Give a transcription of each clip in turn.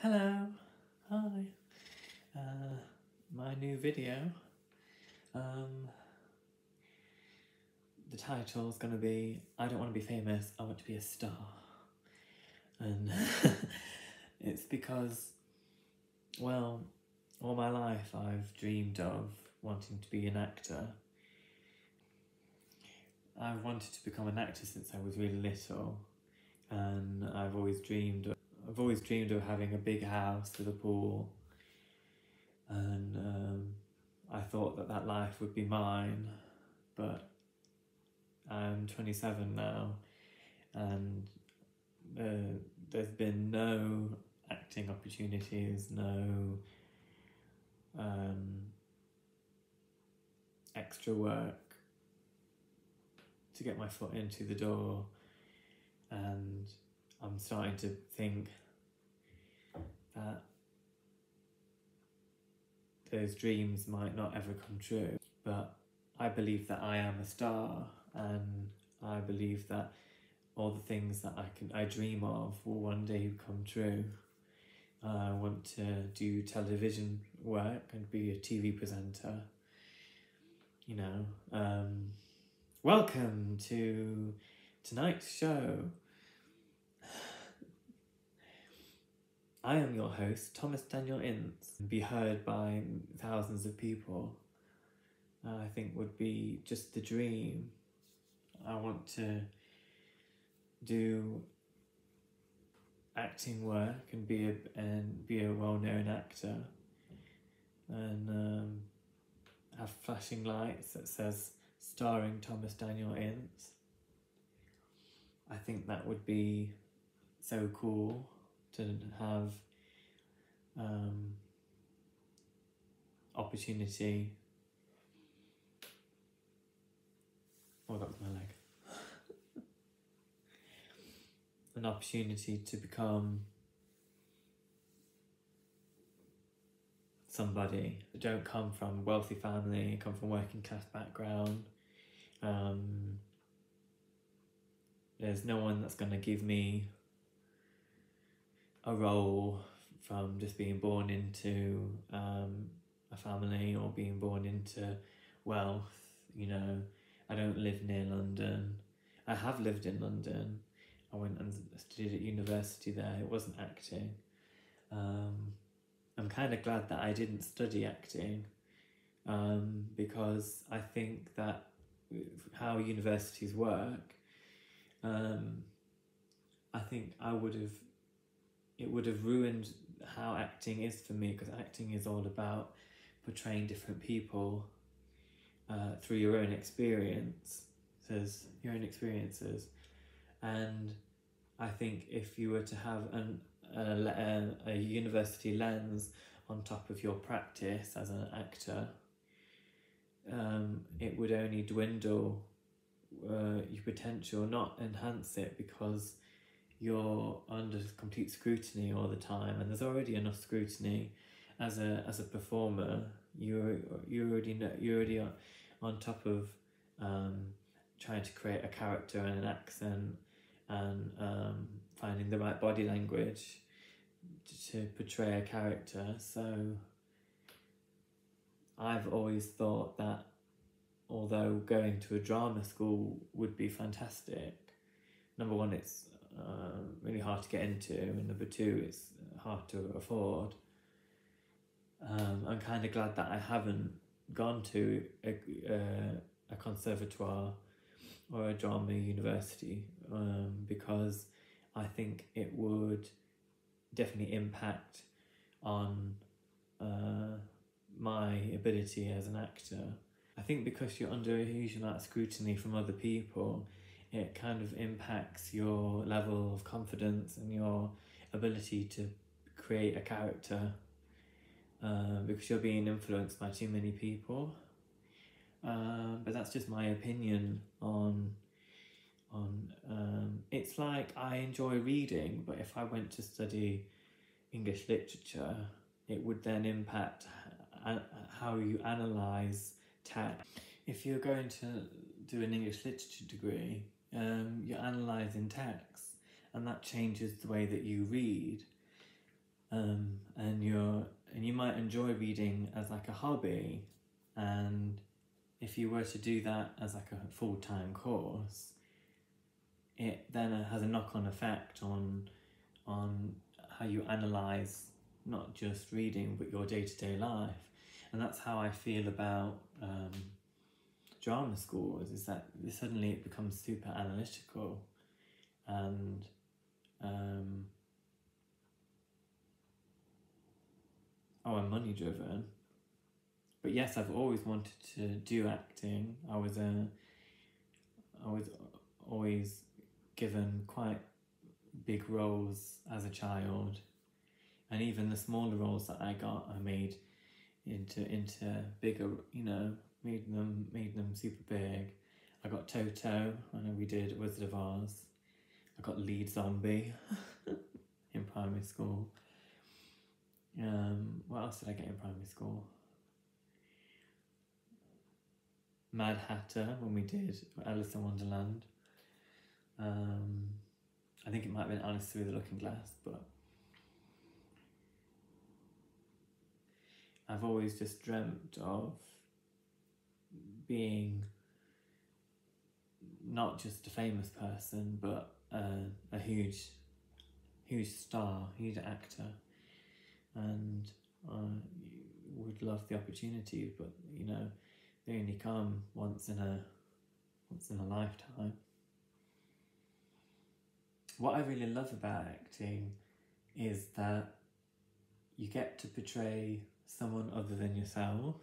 Hello, hi, my new video. The title's gonna be, I don't want to be famous, I want to be a star. And it's because, well, all my life I've dreamed of wanting to be an actor. I've wanted to become an actor since I was really little, and I've always dreamed of having a big house with a pool, and I thought that life would be mine, but I'm 27 now, and there's been no acting opportunities, no extra work to get my foot into the door, and I'm starting to think that those dreams might not ever come true. But I believe that I am a star, and I believe that all the things that I dream of will one day come true. I want to do television work and be a TV presenter. You know, welcome to tonight's show. I am your host, Thomas Daniel Ince. Be heard by thousands of people, I think would be just the dream. I want to do acting work and be a well-known actor, and have flashing lights that says starring Thomas Daniel Ince. I think that would be so cool to have opportunity. Oh, that was my leg. An opportunity to become somebody. I don't come from a wealthy family, I come from a working class background. There's no one that's going to give me a role from just being born into a family or being born into wealth. You know, I don't live near London. I have lived in London. I went and studied at university there. It wasn't acting. I'm kind of glad that I didn't study acting, because I think that how universities work, I think it would have ruined how acting is for me, because acting is all about portraying different people through your own experiences, and I think if you were to have a university lens on top of your practice as an actor, it would only dwindle your potential, not enhance it, because you're under complete scrutiny all the time, and there's already enough scrutiny as a performer. You're already on top of trying to create a character and an accent, and finding the right body language to portray a character. So I've always thought that although going to a drama school would be fantastic, number one, it's really hard to get into, and number two, it's hard to afford. I'm kind of glad that I haven't gone to a conservatoire or a drama university, because I think it would definitely impact on my ability as an actor. I think because you're under a huge amount of scrutiny from other people, it kind of impacts your level of confidence and your ability to create a character, because you're being influenced by too many people. But that's just my opinion on it's like I enjoy reading, but if I went to study English literature, it would then impact how you analyse text. If you're going to do an English literature degree, you're analysing text, and that changes the way that you read. and you might enjoy reading as like a hobby, and if you were to do that as like a full-time course, it then has a knock-on effect on how you analyse not just reading but your day-to-day life. And that's how I feel about drama schools, is that suddenly it becomes super analytical and and money driven. But yes, I've always wanted to do acting. I was always given quite big roles as a child, and even the smaller roles that I got, I made into bigger. Made them super big. I got Toto when we did Wizard of Oz. I got lead zombie in primary school. What else did I get in primary school? Mad Hatter when we did Alice in Wonderland. I think it might have been Alice Through the Looking Glass, but I've always just dreamt of being not just a famous person, but a huge star, huge actor, and would love the opportunities, but they only come once in a lifetime. What I really love about acting is that you get to portray someone other than yourself.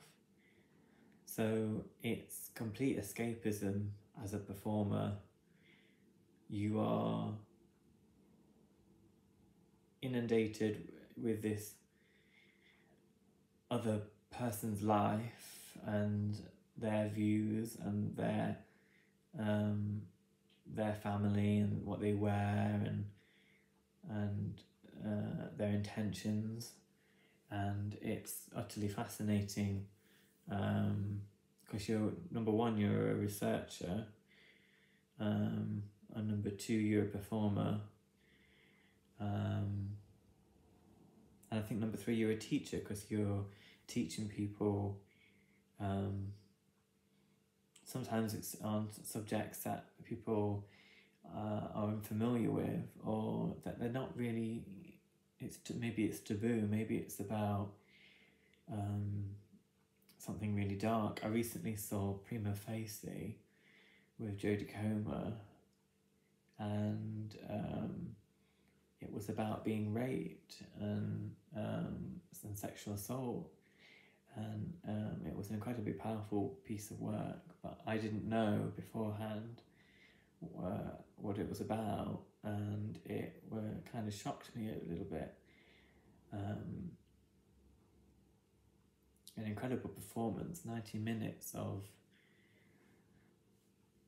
So it's complete escapism as a performer. You are inundated with this other person's life and their views and their family and what they wear and their intentions, and it's utterly fascinating because you're a researcher, and number two, you're a performer, and I think number three, you're a teacher because you're teaching people. Sometimes it's on subjects that people are unfamiliar with, or that they're not really. Maybe it's taboo. Maybe it's about something really dark. I recently saw Prima Facie with Jodie Comer, and it was about being raped and sexual assault, and it was an incredibly powerful piece of work, but I didn't know beforehand what it was about, and it kind of shocked me a little bit. An incredible performance, 90 minutes of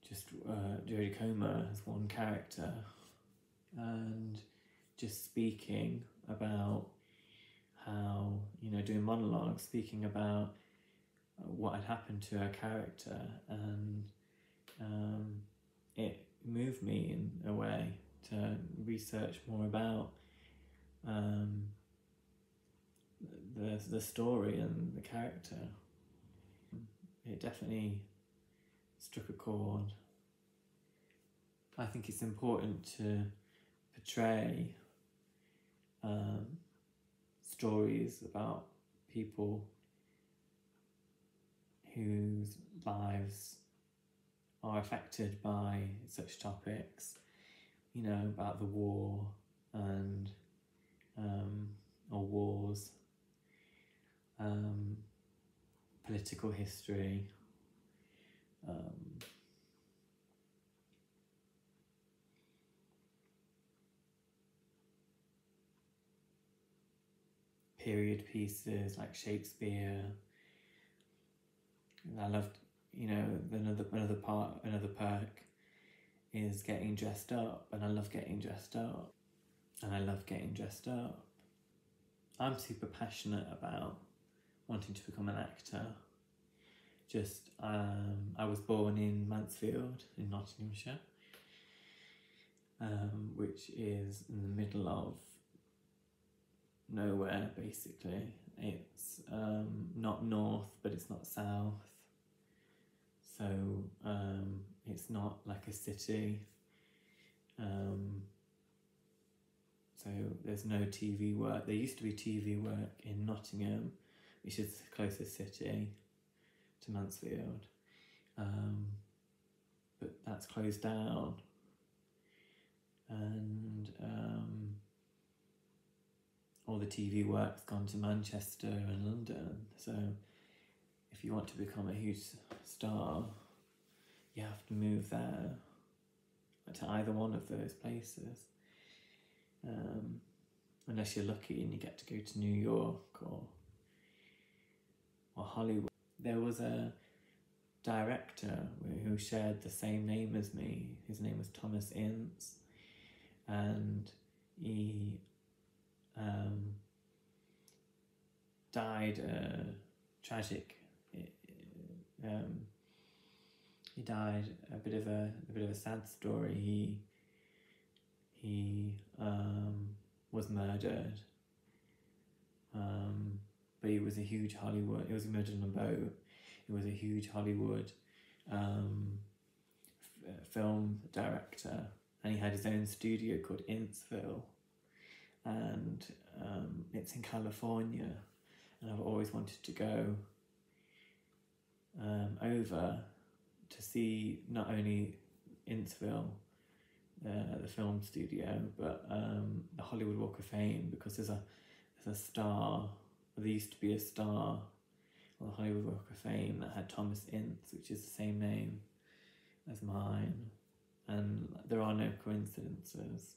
just Jodie Comer as one character, and just speaking about how, doing monologues, speaking about what had happened to her character, and it moved me in a way to research more about the story and the character. It definitely struck a chord. I think it's important to portray stories about people whose lives are affected by such topics, about the war and or wars, political history, period pieces like Shakespeare. I loved, another perk is getting dressed up, and I love getting dressed up, and I love getting dressed up. I'm super passionate about wanting to become an actor. I was born in Mansfield in Nottinghamshire, which is in the middle of nowhere, basically. It's not north, but it's not south. So it's not like a city. So there's no TV work. There used to be TV work in Nottingham, which is the closest city to Mansfield. But that's closed down. And all the TV work's gone to Manchester and London. So if you want to become a huge star, you have to move there, to either one of those places. Unless you're lucky and you get to go to New York or Hollywood. There was a director who shared the same name as me. His name was Thomas Ince, and he died tragic. He died a bit of a sad story. He was murdered, but he was a huge Hollywood. He was murdered on a boat. He was a huge Hollywood film director, and he had his own studio called Inceville, and it's in California, and I've always wanted to go over to see not only Inceville, the film studio, but the Hollywood Walk of Fame, because there's a star, or there used to be a star on the Hollywood Walk of Fame that had Thomas Ince, which is the same name as mine, and there are no coincidences.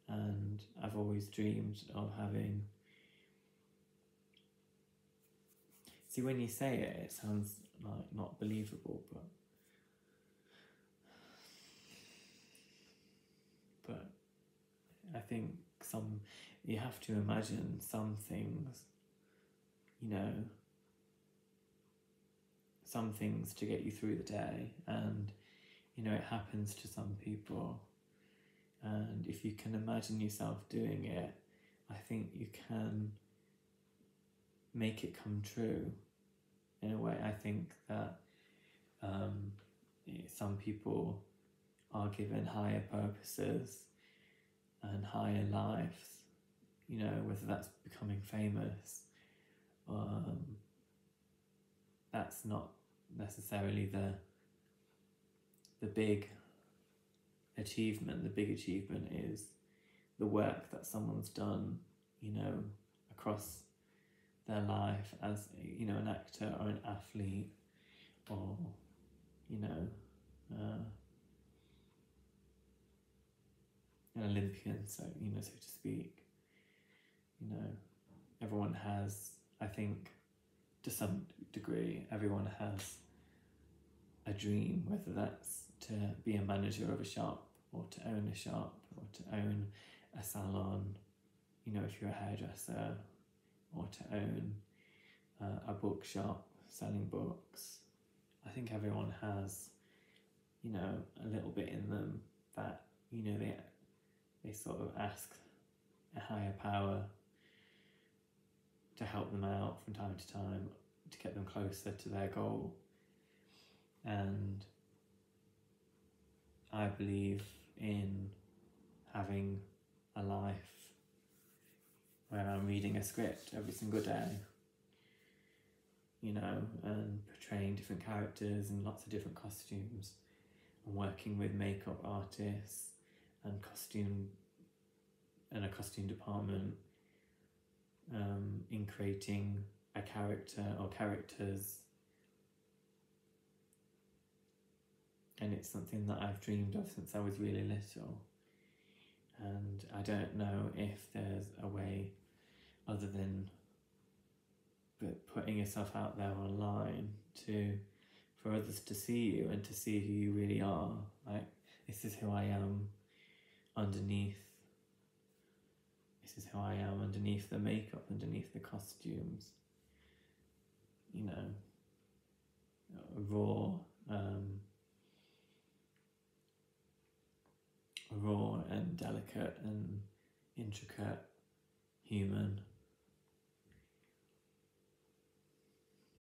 And I've always dreamed of having. See, when you say it, it sounds like not believable, but I think you have to imagine some things, some things to get you through the day, and it happens to some people, and if you can imagine yourself doing it, I think you can make it come true. In a way, I think that some people are given higher purposes and higher lives, whether that's becoming famous. That's not necessarily the big achievement. The big achievement is the work that someone's done, across their life as, an actor or an athlete, or, an Olympian, so to speak. Everyone has, I think, to some degree, everyone has a dream, whether that's to be a manager of a shop, or to own a shop, or to own a salon, if you're a hairdresser, or to own a bookshop selling books. I think everyone has, a little bit in them that, they sort of ask a higher power to help them out from time to time, to get them closer to their goal. And I believe in having a life where I'm reading a script every single day, and portraying different characters in lots of different costumes, and working with makeup artists and a costume department, in creating a character or characters. And it's something that I've dreamed of since I was really little, and I don't know if there's a way other than putting yourself out there online for others to see you and to see who you really are. Like, this is who I am underneath. This is who I am underneath the makeup, underneath the costumes. A raw and delicate and intricate human.